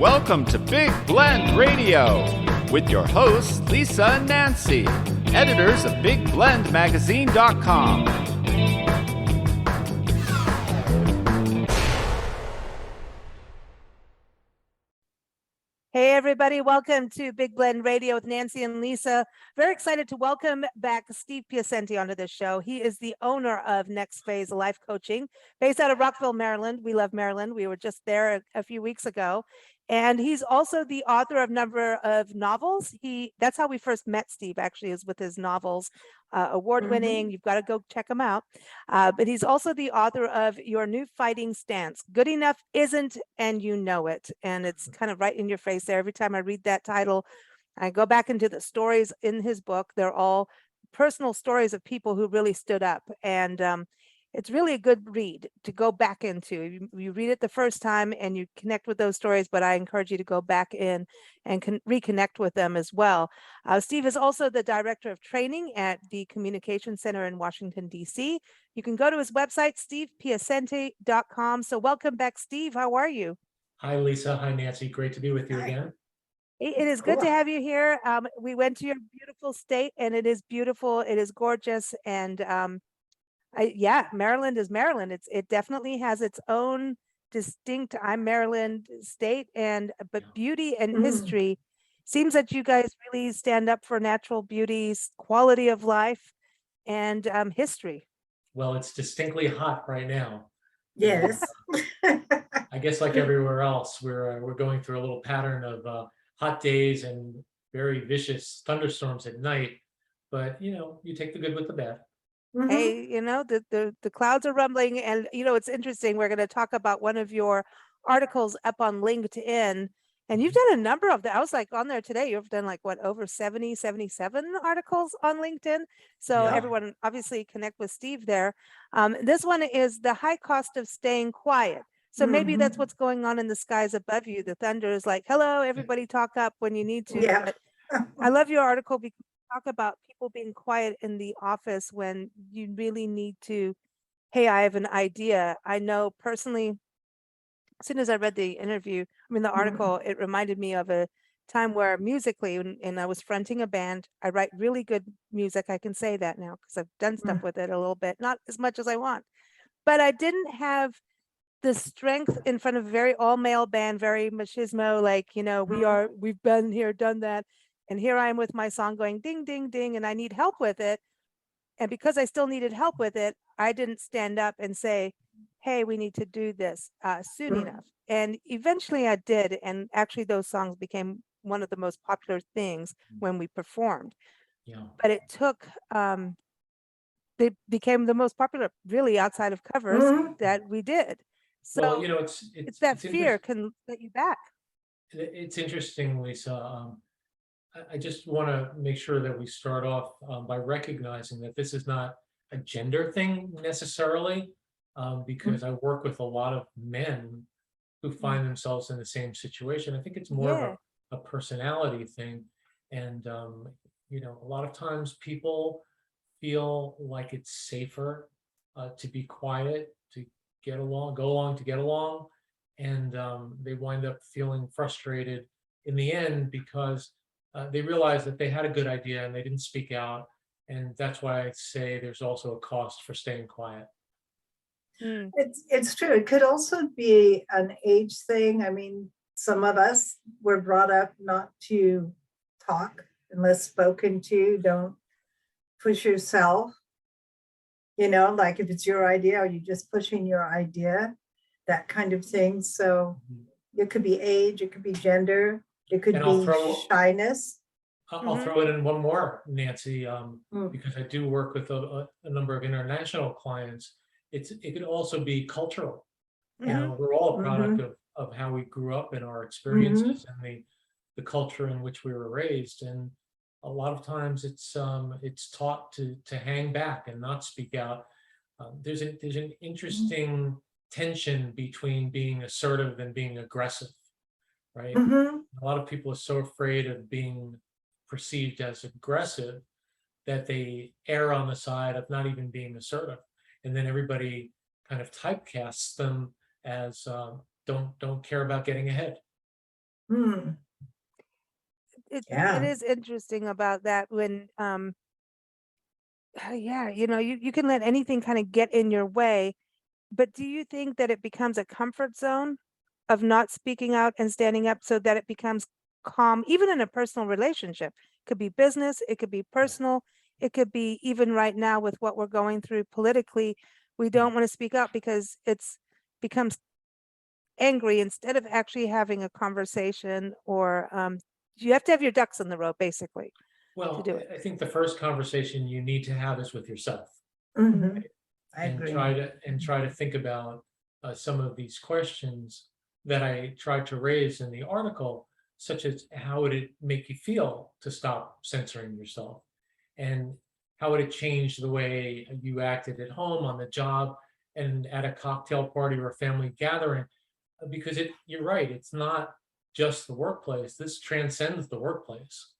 Welcome to Big Blend Radio with your hosts, Lisa and Nancy, editors of BigBlendMagazine.com. Hey everybody, welcome to Big Blend Radio with Nancy and Lisa. Very excited to welcome back Steve Piacente onto the show. He is the owner of Next Phase Life Coaching, based out of Rockville, Maryland. We love Maryland. We were just there a few weeks ago. And he's also the author of a number of novels. That's how we first met Steve, actually, is with his novels, award-winning. You've got to go check them out. But he's also the author of Your New Fighting Stance. Good enough isn't, and you know it. And it's kind of right in your face there. Every time I read that title, I go back into the stories in his book. They're all personal stories of people who really stood up. And it's really a good read to go back into. You read it the first time and you connect with those stories, but I encourage you to go back in and reconnect with them as well. Steve is also the director of training at the Communication Center in Washington, D.C. You can go to his website, stevepiacente.com. So welcome back, Steve. How are you? Hi, Lisa. Hi, Nancy. Great to be with you again. It is good to have you here. We went to your beautiful state and it is beautiful. It is gorgeous. And Maryland is Maryland. It definitely has its own distinct, I'm Maryland state, but beauty and history. Seems that you guys really stand up for natural beauties, quality of life, and history. Well, it's distinctly hot right now. Yes. I guess like everywhere else, we're going through a little pattern of hot days and very vicious thunderstorms at night. But you take the good with the bad. Hey, the clouds are rumbling, and it's interesting. We're going to talk about one of your articles up on LinkedIn, and you've done a number of that. I was like on there today. You've done like over 70, 77 articles on LinkedIn. So everyone obviously connect with Steve there. This one is the high cost of staying quiet. So maybe that's what's going on in the skies above you. The thunder is like, hello, everybody talk up when you need to. Yeah. But I love your article because talk about people being quiet in the office when you really need to, hey, I have an idea. I know personally, as soon as I read the article, it reminded me of a time where musically, and I was fronting a band. I write really good music. I can say that now because I've done stuff with it a little bit, not as much as I want. But I didn't have the strength in front of a very all-male band, very machismo, like, we've been here, done that. And here I am with my song going ding, ding, ding, and I need help with it. And because I still needed help with it, I didn't stand up and say, hey, we need to do this soon enough. And eventually I did. And actually those songs became one of the most popular things when we performed. Yeah. But it took, they became the most popular really outside of covers that we did. So it's that fear can let you back. It's interesting, Lisa. I just want to make sure that we start off by recognizing that this is not a gender thing necessarily, because I work with a lot of men who find themselves in the same situation. I think it's more of a personality thing. And, a lot of times people feel like it's safer to be quiet, to go along to get along. And they wind up feeling frustrated in the end because they realized that they had a good idea and they didn't speak out. And that's why I say there's also a cost for staying quiet. It's true. It could also be an age thing. I mean, some of us were brought up not to talk unless spoken to. Don't push yourself. Like if it's your idea, or you're just pushing your idea, that kind of thing. So it could be age, it could be gender. It could be shyness. I'll throw it in one more, Nancy, because I do work with a number of international clients. It could also be cultural. We're all a product of how we grew up in our experiences and the culture in which we were raised. And a lot of times it's taught to hang back and not speak out. There's an interesting tension between being assertive and being aggressive. Right? A lot of people are so afraid of being perceived as aggressive that they err on the side of not even being assertive. And then everybody kind of typecasts them as don't care about getting ahead. Hmm. It Yeah. is interesting about that when yeah, you can let anything kind of get in your way, but do you think that it becomes a comfort zone of not speaking out and standing up so that it becomes calm, even in a personal relationship? Could be business, it could be personal, it could be even right now with what we're going through politically. We don't want to speak up because it's becomes angry instead of actually having a conversation, or you have to have your ducks in the row basically to Well, do it. I think the first conversation you need to have is with yourself, Mhm. I and agree. try to think about some of these questions that I tried to raise in the article, such as how would it make you feel to stop censoring yourself, and how would it change the way you acted at home, on the job, and at a cocktail party or a family gathering? Because you're right, it's not just the workplace. This transcends the workplace.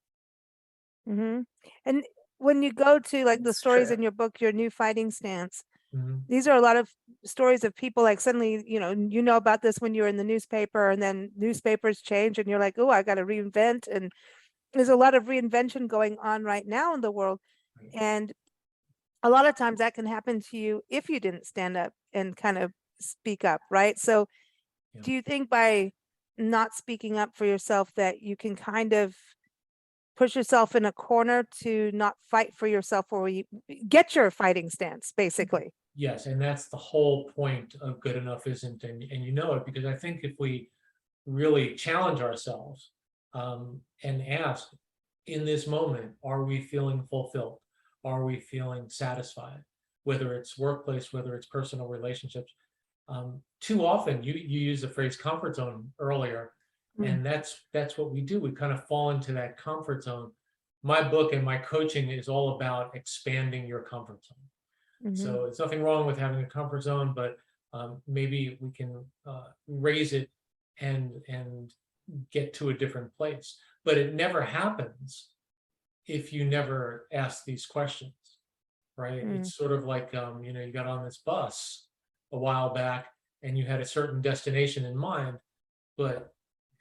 Hmm. And when you go to like the That's stories true. in your book, Your New Fighting Stance, Mhm. these are a lot of stories of people like suddenly, you know about this when you're in the newspaper, and then newspapers change and you're like, oh, I got to reinvent. And there's a lot of reinvention going on right now in the world. Right. And a lot of times that can happen to you if you didn't stand up and kind of speak up, right? So Yeah. do you think by not speaking up for yourself that you can kind of push yourself in a corner to not fight for yourself, or you get your fighting stance, basically? Yes, and that's the whole point of good enough isn't, and you know it, because I think if we really challenge ourselves and ask, in this moment, are we feeling fulfilled? Are we feeling satisfied? Whether it's workplace, whether it's personal relationships. Too often, you use the phrase comfort zone earlier, Mm. and that's what we do. We kind of fall into that comfort zone. My book and my coaching is all about expanding your comfort zone. Mhm. So it's nothing wrong with having a comfort zone, but maybe we can raise it and get to a different place. But it never happens if you never ask these questions, right? Mm. It's sort of like you got on this bus a while back and you had a certain destination in mind, but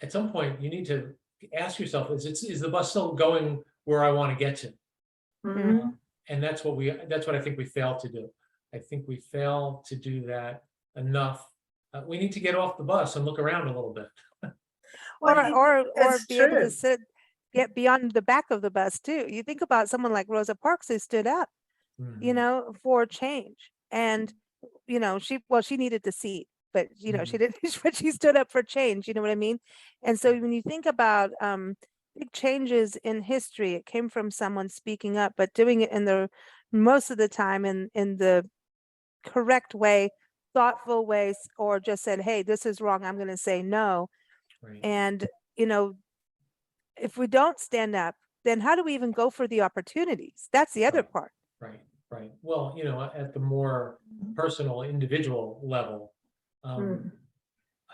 at some point you need to ask yourself, is the bus still going where I want to get to? Mhm. And that's what I think we fail to do. I think we fail to do that enough. We need to get off the bus and look around a little bit. Well, Or it's be able to true. get beyond the back of the bus too. You think about someone like Rosa Parks who stood up, Mhm, for change. And, she needed the seat, but she mhm, didn't, but she stood up for change, you know what I mean? And so right, when you think about big changes in history, it came from someone speaking up, but doing it in the most of the time in the correct way, thoughtful ways, or just said, hey, this is wrong, I'm going to say no. right, And, you know, if we don't stand up, then how do we even go for the opportunities? That's the other right, part. right, right. Well, at the more personal, individual level, um,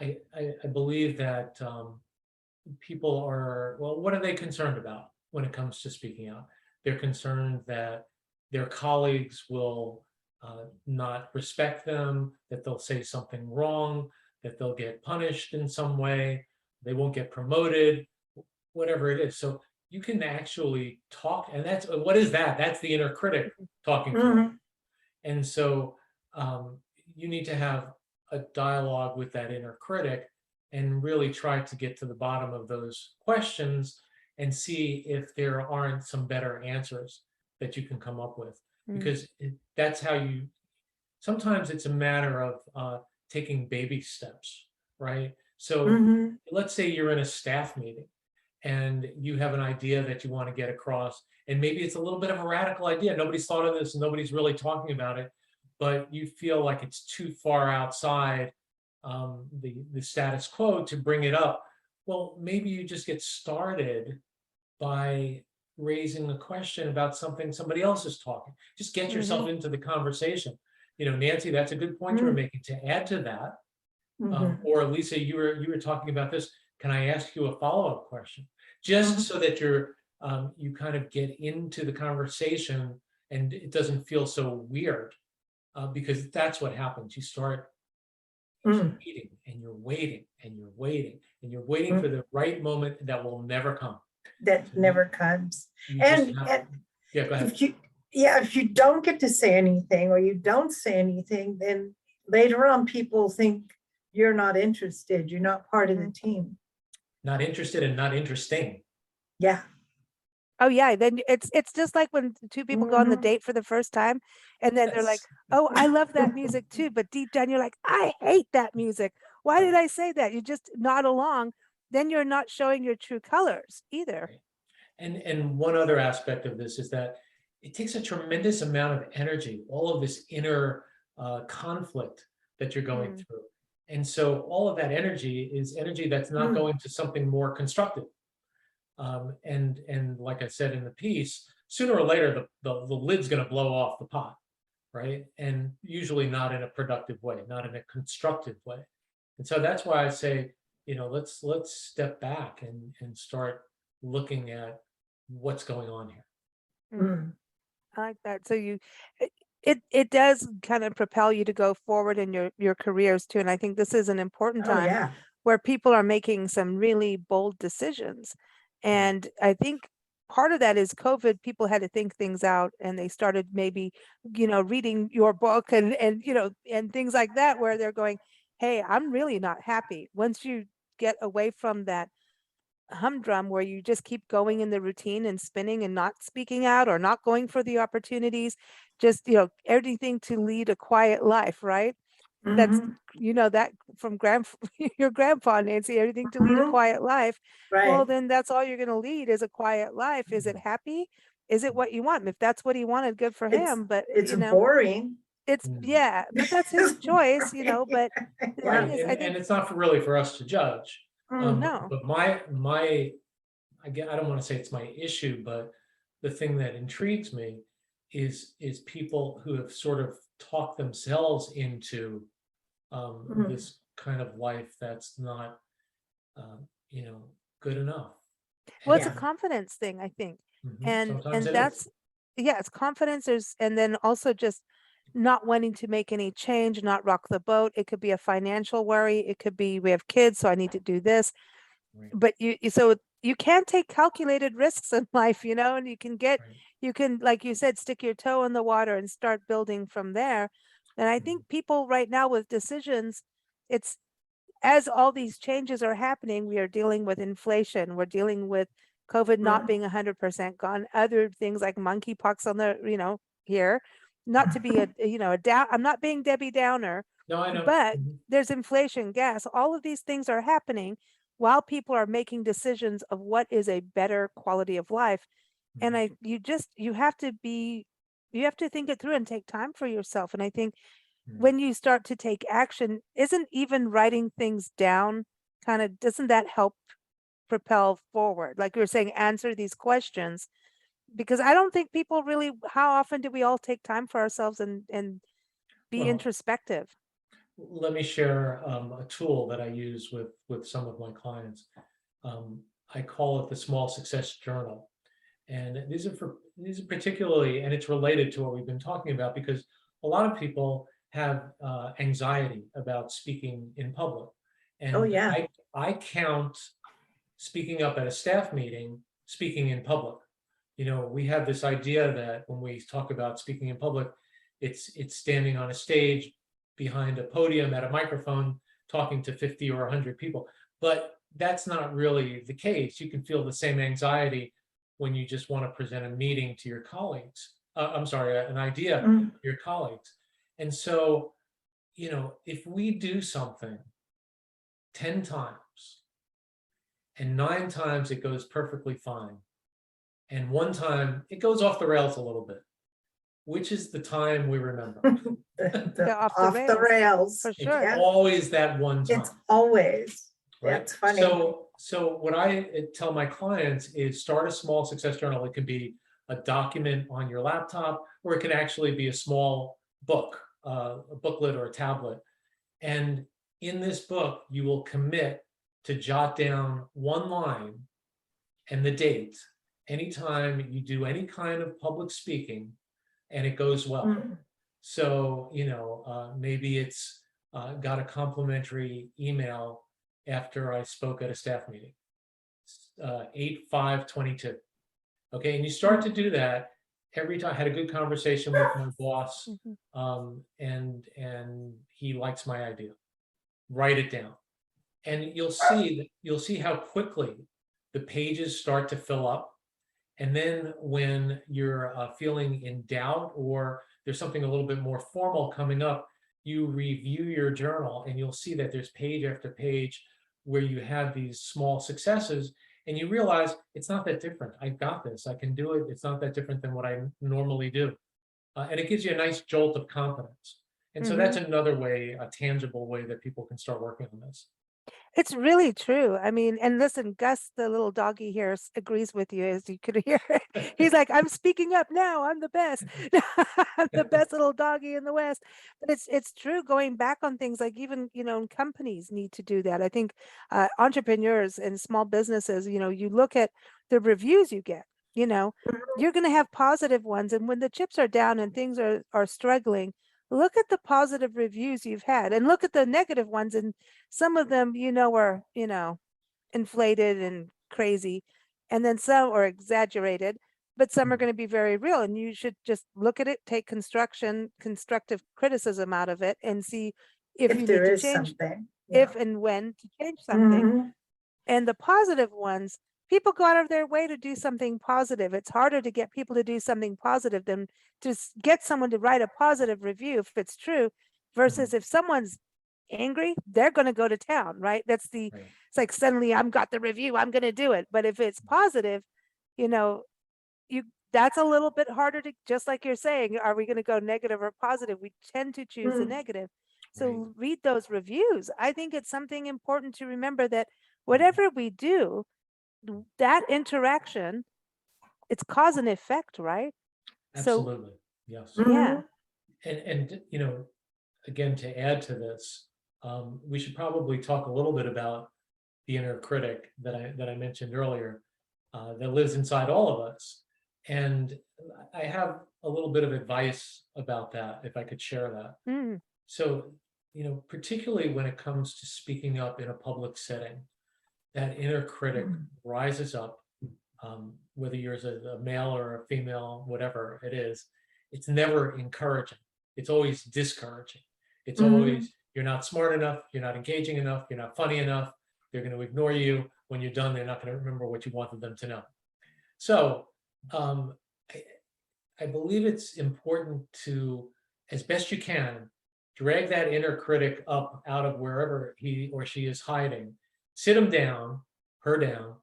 Mm. I believe that people are, well, what are they concerned about when it comes to speaking out? They're concerned that their colleagues will not respect them, that they'll say something wrong, that they'll get punished in some way, they won't get promoted, whatever it is. So you can actually talk, and that's what is that? That's the inner critic talking to you. Mhm. And so um, you need to have a dialogue with that inner critic and really try to get to the bottom of those questions and see if there aren't some better answers that you can come up with. Mm. Because that's how sometimes it's a matter of taking baby steps, right? So Mhm. let's say you're in a staff meeting and you have an idea that you want to get across, and maybe it's a little bit of a radical idea. Nobody's thought of this and nobody's really talking about it, but you feel like it's too far outside the status quo to bring it up. Well, maybe you just get started by raising a question about something somebody else is talking. Just get yourself Mhm. into the conversation. Nancy, that's a good point you were Mm. making. To add to that, Mhm. or Lisa, you were talking about this. Can I ask you a follow-up question? Just Mhm. so that you kind of get into the conversation and it doesn't feel so weird, because that's what happens. You start and Mm. you're waiting and you're waiting and you're waiting and you're waiting for the right moment that will never come. That So never comes. you just And, have, and yeah, go ahead. if you don't get to say anything or you don't say anything, then later on people think you're not interested, you're not part of the team. Not interested and not interesting. Yeah. Oh yeah, then it's just like when two people go on the Mhm. date for the first time, and then they're like, Yes. "Oh, I love that music too," but deep down you're like, "I hate that music. Why did I say that?" You just nod along. Then you're not showing your true colors either. Right. And one other aspect of this is that it takes a tremendous amount of energy, all of this inner conflict that you're going Mm. through. And so all of that energy is energy that's not Mm. going to something more constructive. And like I said in the piece, sooner or later the lid's going to blow off the pot, right? And usually not in a productive way, not in a constructive way. And so that's why I say, let's step back and start looking at what's going on here. Mm. I like that. So it does kind of propel you to go forward in your careers too. And I think this is an important Oh, time yeah. where people are making some really bold decisions. And I think part of that is COVID. People had to think things out, and they started maybe, reading your book and and things like that, where they're going, "Hey, I'm really not happy." Once you get away from that humdrum where you just keep going in the routine and spinning and not speaking out or not going for the opportunities, just everything to lead a quiet life, right? That's Mhm. that from your grandpa, Nancy, everything to lead a Mhm. quiet life. Well, Right. then that's all you're going to lead is a quiet life. Is it happy? Is it what you want? If that's what he wanted, good for It's him. But it's boring. it's Mhm. yeah, but that's his It's choice, boring. but the Right. thing Yeah. is, I And think it's not really for us to judge. Mm. no. But I don't want to say it's my issue, but the thing that intrigues me is people who have sort of talked themselves into Mm. this kind of life that's not, um, you know, good enough. Well, it's a Yeah. confidence thing, I think. And Sometimes and it is. that's yeah, it's confidence. And then also just not wanting to make any change, not rock the boat. It could be a financial worry. It could be we have kids, so I need to do this. Right, But so you can take calculated risks in life, and right. you can, like you said, stick your toe in the water and start building from there. And I think people right now with decisions, it's as all these changes are happening, we are dealing with inflation. We're dealing with COVID not Mm. being 100% gone. Other things like monkeypox on the, here. Not to be a down. I'm not being Debbie Downer, No, I know. but there's inflation, gas. All of these things are happening while people are making decisions of what is a better quality of life. And you have to think it through and take time for yourself. And I think when you start to take action, isn't even writing things down doesn't that help propel forward? Like you were saying, answer these questions, because I don't think people really, how often do we all take time for ourselves and be Well, introspective? let me share a tool that I use with some of my clients. I call it the Small Success Journal. And these are particularly, and it's related to what we've been talking about, because a lot of people have anxiety about speaking in public. Oh, And yeah. I count speaking up at a staff meeting, speaking in public. We have this idea that when we talk about speaking in public, it's standing on a stage behind a podium at a microphone talking to 50 or 100 people. But that's not really the case. You can feel the same anxiety when you just want to present a meeting to your colleagues. I'm sorry, an idea Mm. to your colleagues. And so, if we do something 10 times and 9 times it goes perfectly fine, and 1 time it goes off the rails a little bit, which is the time we remember? The Off the off the rails, rails. for It's sure. Yeah. always that one time. It's always. Right. That's funny. So what I tell my clients is start a small success journal. It can be a document on your laptop, or it can actually be a small book, a booklet or a tablet. And in this book, you will commit to jot down 1 line and the date anytime you do any kind of public speaking and it goes well. Mm. So, maybe it's got a complimentary email after I spoke at a staff meeting, 8/5/22. Okay, and you start to do that every time. I had a good conversation with my boss, and he likes my idea. Write it down, and you'll see how quickly the pages start to fill up. And then when you're feeling in doubt, or there's something a little bit more formal coming up, you review your journal and you'll see that there's page after page where you have these small successes, and you realize it's not that different. I got this, I can do it. It's not that different than what I normally do. And it gives you a nice jolt of confidence. And so that's another way, a tangible way that people can start working on this. It's really true. I mean, and listen, Gus, the little doggy here, agrees with you, as you could hear. He's like, I'm speaking up now. I'm the best. I'm the best little doggy in the West. But it's true. Going back on things, like even, companies need to do that. I think entrepreneurs and small businesses, you look at the reviews you get, you're going to have positive ones. And when the chips are down and things are struggling, look at the positive reviews you've had and look at the negative ones. And some of them, are, inflated and crazy. And then some are exaggerated, but some are going to be very real. And you should just look at it, take constructive criticism out of it, and see if you there need to is change, something. if and when to change something. And the positive ones, people go out of their way to do something positive. It's harder to get people to do something positive than to get someone to write a positive review if it's true, versus if someone's angry, they're going to go to town, right? It's like suddenly I've got the review, I'm going to do it. But if it's positive, that's a little bit harder to, just like you're saying, are we going to go negative or positive? We tend to choose the negative. So read those reviews. I think it's something important to remember that whatever we do, that interaction, it's cause and effect, right? Absolutely. Yes. Yeah. And again, to add to this, we should probably talk a little bit about the inner critic that I mentioned earlier, that lives inside all of us. And I have a little bit of advice about that, if I could share that. So, particularly when it comes to speaking up in a public setting, that inner critic rises up, whether you're a male or a female, whatever it is. It's never encouraging. It's always discouraging. It's always, you're not smart enough, you're not engaging enough, you're not funny enough, they're going to ignore you. When you're done, they're not going to remember what you wanted them to know. So I believe it's important to, as best you can, drag that inner critic up out of wherever he or she is hiding, sit him down, her down,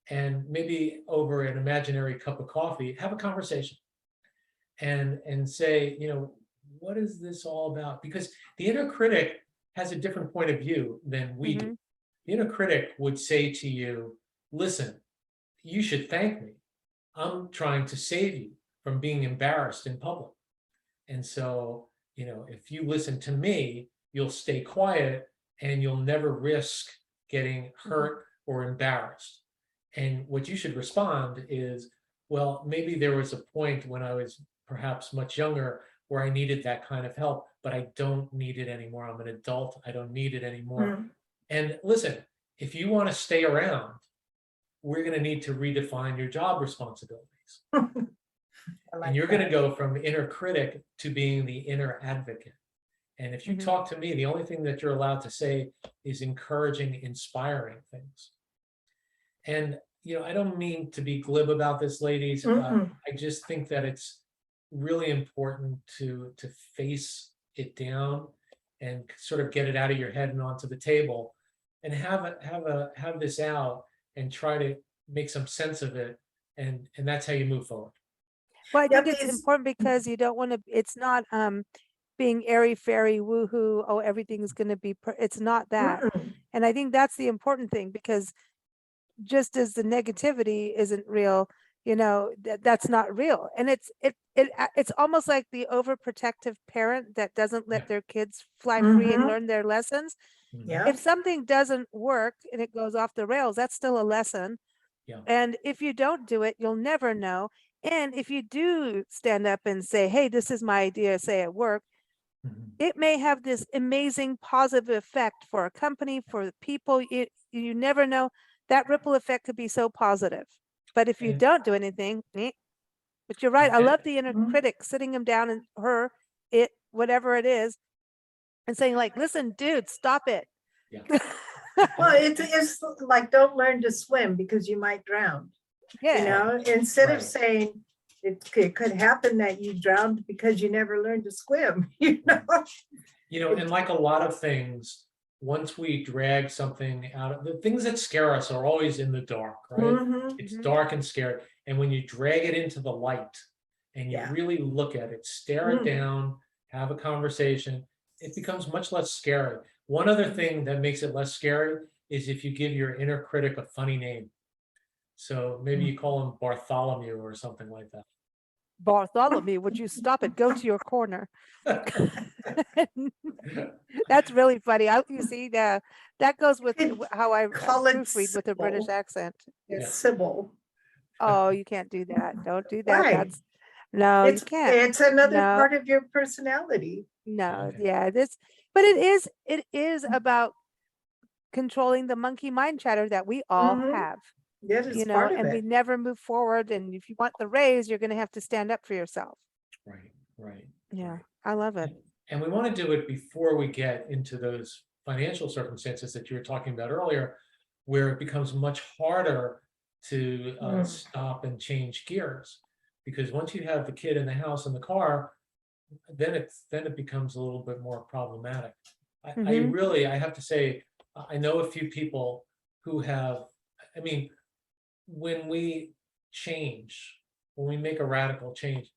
and maybe over an imaginary cup of coffee, have a conversation and say, what is this all about? Because the inner critic has a different point of view than we do. The inner critic would say to you, listen, you should thank me. I'm trying to save you from being embarrassed in public. And so, if you listen to me, you'll stay quiet and you'll never risk getting hurt or embarrassed. And what you should respond is, well, maybe there was a point when I was perhaps much younger where I needed that kind of help, but I don't need it anymore. I'm an adult. I don't need it anymore. And listen, if you want to stay around, we're going to need to redefine your job responsibilities. And you're going to go from inner critic to being the inner advocate. And if you talk to me, the only thing that you're allowed to say is encouraging, inspiring things. And, I don't mean to be glib about this, ladies. I just think that it's really important to face it down and sort of get it out of your head and onto the table and have this out and try to make some sense of it. And that's how you move forward. Well, I think it's important because you don't want to, it's not being airy fairy woohoo, oh, everything's going to be, it's not that. And I think that's the important thing, because just as the negativity isn't real, that's not real. And it's almost like the overprotective parent that doesn't let their kids fly free and learn their lessons. If something doesn't work and it goes off the rails, that's still a lesson. And if you don't do it, you'll never know. And if you do stand up and say, hey, this is my idea, say at work, Mhm. it may have this amazing positive effect for a company, for the people. You never know. That ripple effect could be so positive. But if you And- don't do anything, but you're right. I and- love the inner Mhm. critic sitting him down and her, it, whatever it is, and saying like, listen, dude, stop it. Yeah. Well, it's like, don't learn to swim because you might drown. You Yeah. know, instead Right. of saying it could happen that you drowned because you never learned to swim, you know? And like a lot of things, once we drag something out of the things that scare us are always in the dark, right? Mhm. It's Mhm. dark and scary. And when you drag it into the light and you Yeah. really look at it, stare it Mm. down, have a conversation, it becomes much less scary. One other thing that makes it less scary is if you give your inner critic a funny name. So maybe you call him Bartholomew or something like that. Bartholomew, would you stop it? Go to your corner. That's really funny. You see, that goes with could how I call it proofread with a British Sybil. accent. Yeah. Sybil. Oh, you can't do that. Don't do that. Why? No, you It's can't. it's another No. part of your personality. No, Okay. yeah, but it is about controlling the monkey mind chatter that we all Mhm. have, That is part of and we it. never move forward. And if you want the raise, you're going to have to stand up for yourself. Right, right. Yeah, right. I love it. And we want to do it before we get into those financial circumstances that you were talking about earlier, where it becomes much harder to stop and change gears. Because once you have the kid in the house and the car, then it becomes a little bit more problematic. I Mhm. really, I have to say, I know a few people who have, I mean, when we change, when we make a radical change,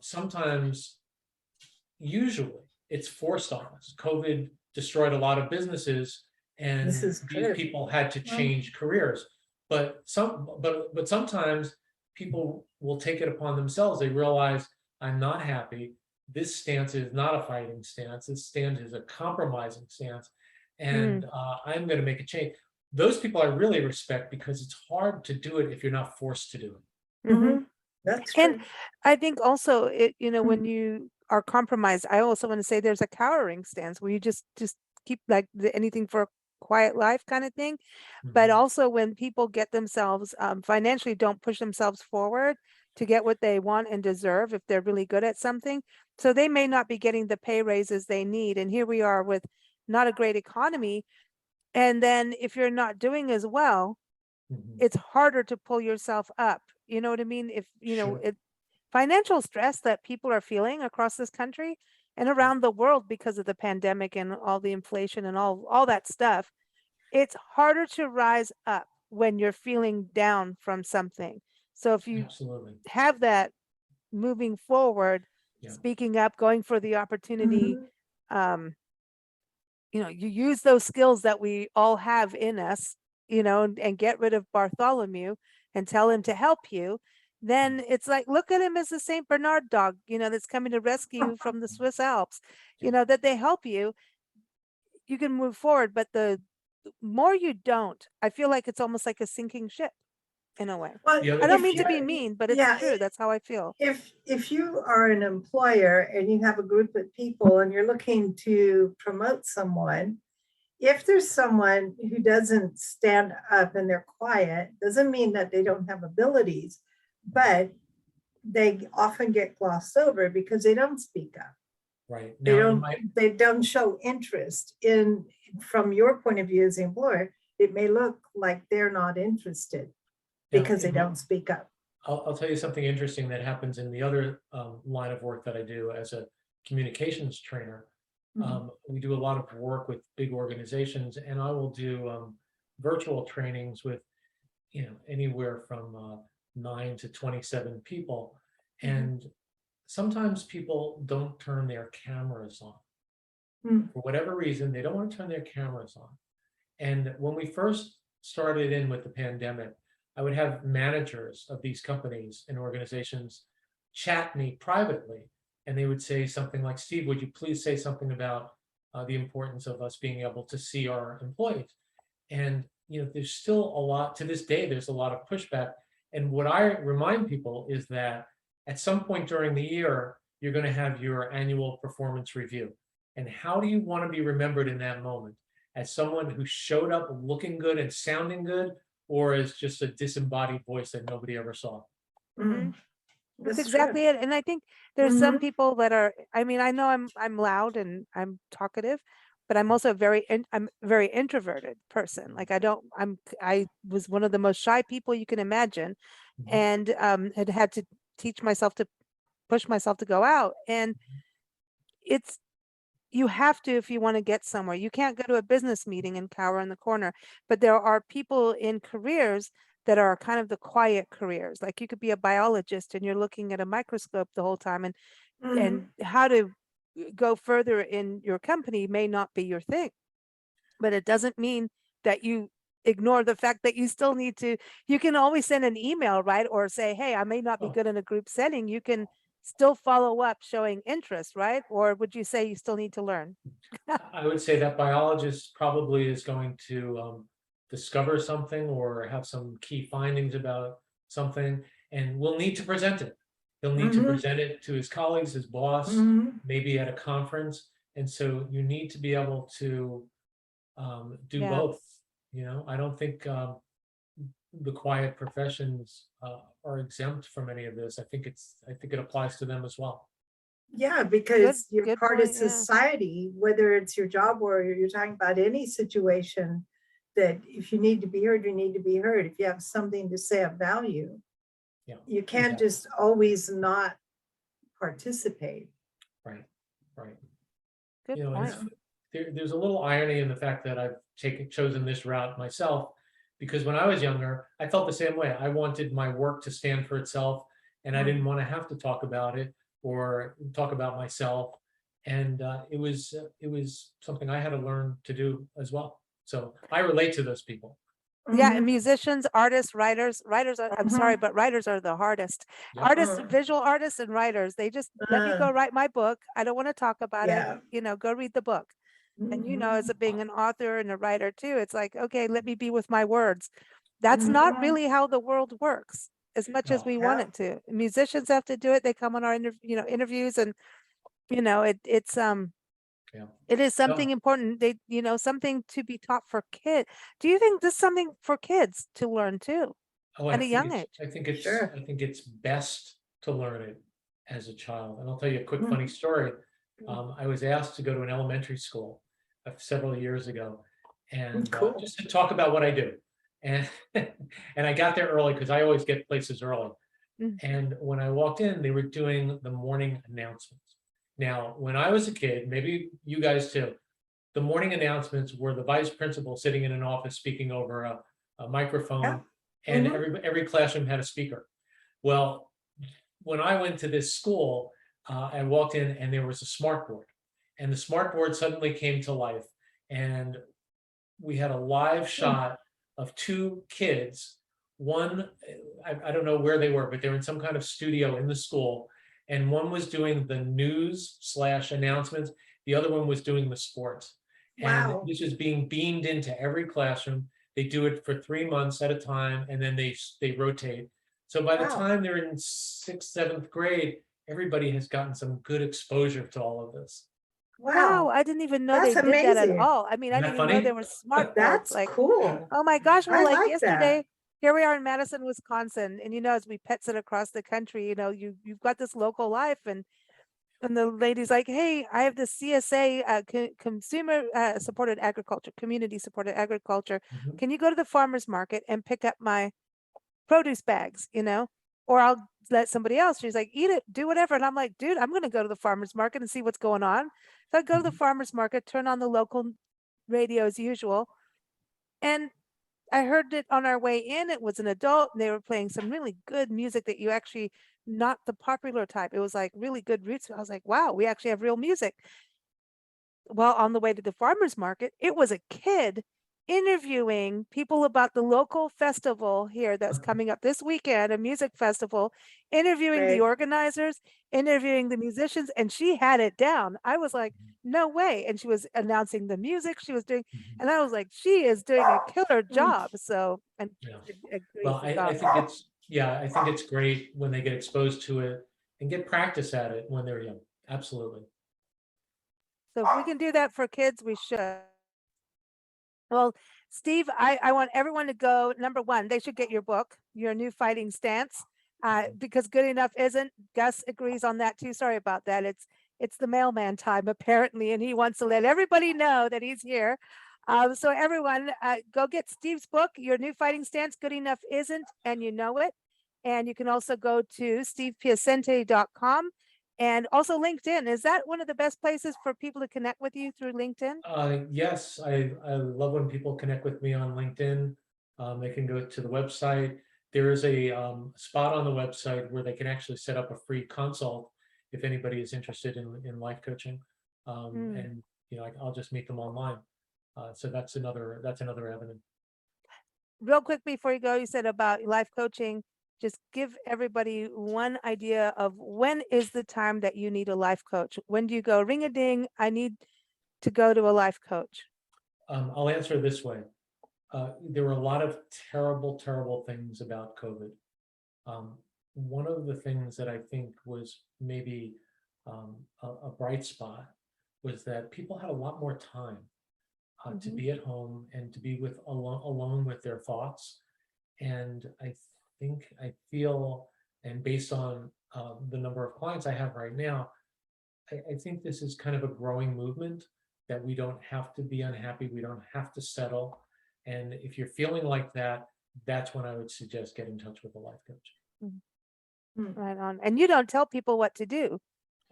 sometimes, usually, it's forced on us. COVID destroyed a lot of businesses, and This is these true. people had to change careers. But sometimes people will take it upon themselves. They realize, I'm not happy. This stance is not a fighting stance. This stance is a compromising stance, and I'm going to make a change. Those people I really respect, because it's hard to do it if you're not forced to do it. Mhm. Mhm. That's And true. I think also when you are compromised, I also want to say there's a cowering stance where you just keep like anything for a quiet life kind of thing. But Mhm. also when people get themselves financially don't push themselves forward to get what they want and deserve if they're really good at something. So they may not be getting the pay raises they need. And here we are with not a great economy. And then if you're not doing as well, Mhm. it's harder to pull yourself up. You know what I mean? If Sure. financial stress that people are feeling across this country and around the world because of the pandemic and all the inflation and all that stuff, it's harder to rise up when you're feeling down from something. So if you Absolutely. have that moving forward, Yeah. speaking up, going for the opportunity, Mhm. you use those skills that we all have in us, and get rid of Bartholomew and tell him to help you. Then it's like, look at him as the Saint Bernard dog, that's coming to rescue you from the Swiss Alps, that they help you. You can move forward, but the more you don't, I feel like it's almost like a sinking ship in a way. Well, Yeah, I don't if mean to be you- mean, but it's yeah, true. That's how I feel. if you are an employer and you have a group of people and you're looking to promote someone, if there's someone who doesn't stand up and they're quiet, doesn't mean that they don't have abilities, but they often get glossed over because they don't speak up. Right. They Now, don't they don't show interest in, from your point of view as the employer, it may look like they're not interested because they don't speak up. I'll tell you something interesting that happens in the other line of work that I do as a communications trainer. We do a lot of work with big organizations, and I will do virtual trainings with, anywhere from 9 to 27 people. And sometimes people don't turn their cameras on. For whatever reason, they don't want to turn their cameras on. And when we first started in with the pandemic, I would have managers of these companies and organizations chat me privately, and they would say something like, Steve, would you please say something about the importance of us being able to see our employees? And there's still a lot, to this day, there's a lot of pushback. And what I remind people is that at some point during the year, you're going to have your annual performance review. And how do you want to be remembered in that moment? As someone who showed up looking good and sounding good, or as just a disembodied voice that nobody ever saw? Mm. That's That's exactly true. it. And I think there's some Mhm. people that are, I mean, I know I'm loud and I'm talkative, but I'm also I'm a very introverted person. Like I was one of the most shy people you can imagine, Mhm. and had to teach myself to push myself to go out. And it's, you have to, if you want to get somewhere. You can't go to a business meeting and cower in the corner. But there are people in careers that are kind of the quiet careers. Like you could be a biologist and you're looking at a microscope the whole time, and Mhm. how to go further in your company may not be your thing. But it doesn't mean that you ignore the fact that you still need to, you can always send an email, right? Or say, hey, I may not be Oh. good in a group setting. You can still follow up showing interest, right? Or would you say you still need to learn? I would say that biologist probably is going to discover something or have some key findings about something, and will need to present it. He'll need to Mhm. present it to his colleagues, his boss, Mhm. maybe at a conference. And so you need to be able to do Yeah. both. I don't think the quiet professions are exempt from any of this. I think it applies to them as well. Yeah, Good, because you're good part of point. Yeah. society, whether it's your job or you're talking about any situation, that if you need to be heard, you need to be heard. If you have something to say of value, Yeah, you can't exactly. just always not participate. Right, right. Good And point. there's a little irony in the fact that I've chosen this route myself, because when I was younger, I felt the same way. I wanted my work to stand for itself, and I didn't want to have to talk about it or talk about myself. And it was something I had to learn to do as well. So I relate to those people. Yeah, and Mhm. musicians, artists, writers are, I'm sorry, Mhm. but writers are the hardest. Yep. Artists, Mm. visual artists and writers, they just let me go write my book. I don't want to talk about it. Yeah. Go read the book. And as Mhm. a being an author and a writer too, it's like, okay, let me be with my words. That's not Mhm. really how the world works as much as No. we want Yeah. it to. Musicians have to do it. They come on our interviews, and Yeah. it is something No. important. They, something to be taught for kids. Do you think this is something for kids to learn too Oh, at a young age? Sure. I think it's best to learn it as a child. And I'll tell you a quick funny Mhm. story. I was asked to go to an elementary school several years ago, and Cool. just to talk about what I do. And and I got there early because I always get places early. Mm. And when I walked in, they were doing the morning announcements. Now, when I was a kid, maybe you guys too, the morning announcements were the vice principal sitting in an office speaking over a Yeah. microphone, and Mhm. every classroom had a speaker. Well, when I went to this school, I walked in and there was a smart board, and the smart board suddenly came to life, and we had a live Mm. shot of two kids. One, I don't know where they were, but they were in some kind of studio in the school, and one was doing the news slash announcements. The other one was doing the sports, and Wow. this is being beamed into every classroom. They do it for 3 months at a time, and then they rotate. So by the Wow. time they're in sixth, seventh grade, everybody has gotten some good exposure to all of this. Wow, Wow. I didn't even know they That's did that at amazing. all. I mean, I Isn't didn't that even know funny? there were smart boards. That's Like, cool. oh my gosh, well, I like like that. yesterday, here we are in Madison, Wisconsin, and as we pets it across the country, you've got this local life, and the lady's like, hey, I have this CSA, consumer supported agriculture, community supported agriculture. Mhm. Can you go to the farmer's market and pick up my produce bags, or I'll let somebody else. She's like, eat it, do whatever. And I'm like, dude, I'm going to go to the farmer's market and see what's going on. So I go to the Mhm. farmer's market, turn on the local radio as usual. And I heard it on our way in. It was an adult, and they were playing some really good music that you actually, not the popular type. It was like really good roots. I was like, wow, we actually have real music. Well, on the way to the farmer's market, it was a kid interviewing people about the local festival here that's coming up this weekend, a music festival, interviewing the Great. organizers, interviewing the musicians, and she had it down. I was like, no way. And she was announcing the music she was doing, Mhm. and I was like, she is doing a killer Mm. job. So, and Yeah. a Well, crazy job. I think it's great when they get exposed to it and get practice at it when they're young. Absolutely. So if we can do that for kids, we should. Well, Steve, I want everyone to go. Number one, they should get your book, Your New Fighting Stance, because good enough isn't. Gus agrees on that too. Sorry about that. It's the mailman time apparently, and he wants to let everybody know that he's here. So everyone, go get Steve's book, Your New Fighting Stance, Good Enough Isn't, and you know it. And you can also go to stevepiacente.com. And also LinkedIn. Is that one of the best places for people to connect with you through LinkedIn? Yes, I love when people connect with me on LinkedIn. They can go to the website. There is a spot on the website where they can actually set up a free consult if anybody is interested in life coaching. And I'll just meet them online. So that's another avenue. Real quick before you go, you said about life coaching. Just give everybody one idea of when is the time that you need a life coach. When do you go, ring a ding, I need to go to a life coach? I'll answer it this way. There were a lot of terrible things about COVID. One of the things that I think was maybe a bright spot was that people had a lot more time to be at home and to be alone with their thoughts. And I feel, and based on the number of clients I have right now, I think this is kind of a growing movement that we don't have to be unhappy. We don't have to settle. And if you're feeling like that, that's when I would suggest get in touch with a life coach. Right on. And you don't tell people what to do.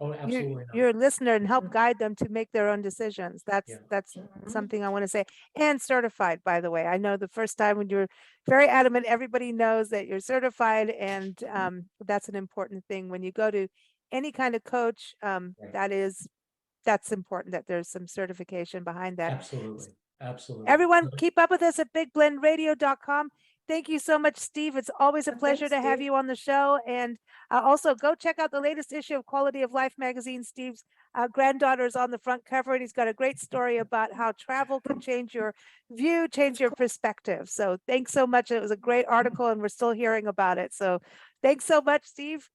Oh, absolutely not. You're a listener and help guide them to make their own decisions. That's something I want to say. And certified, by the way. I know the first time when you're very adamant, everybody knows that you're certified, and that's an important thing when you go to any kind of coach. That's important that there's some certification behind that. Absolutely. Everyone, keep up with us at bigblendradio.com. Thank you so much, Steve. It's always a pleasure to have you on the show. And also go check out the latest issue of Quality of Life magazine. Steve's granddaughter is on the front cover, and he's got a great story about how travel can change your view, change your perspective. So thanks so much. It was a great article, and we're still hearing about it. So thanks so much, Steve.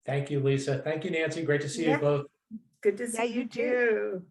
Thank you, Lisa. Thank you, Nancy. Great to see you both. Good to see you too.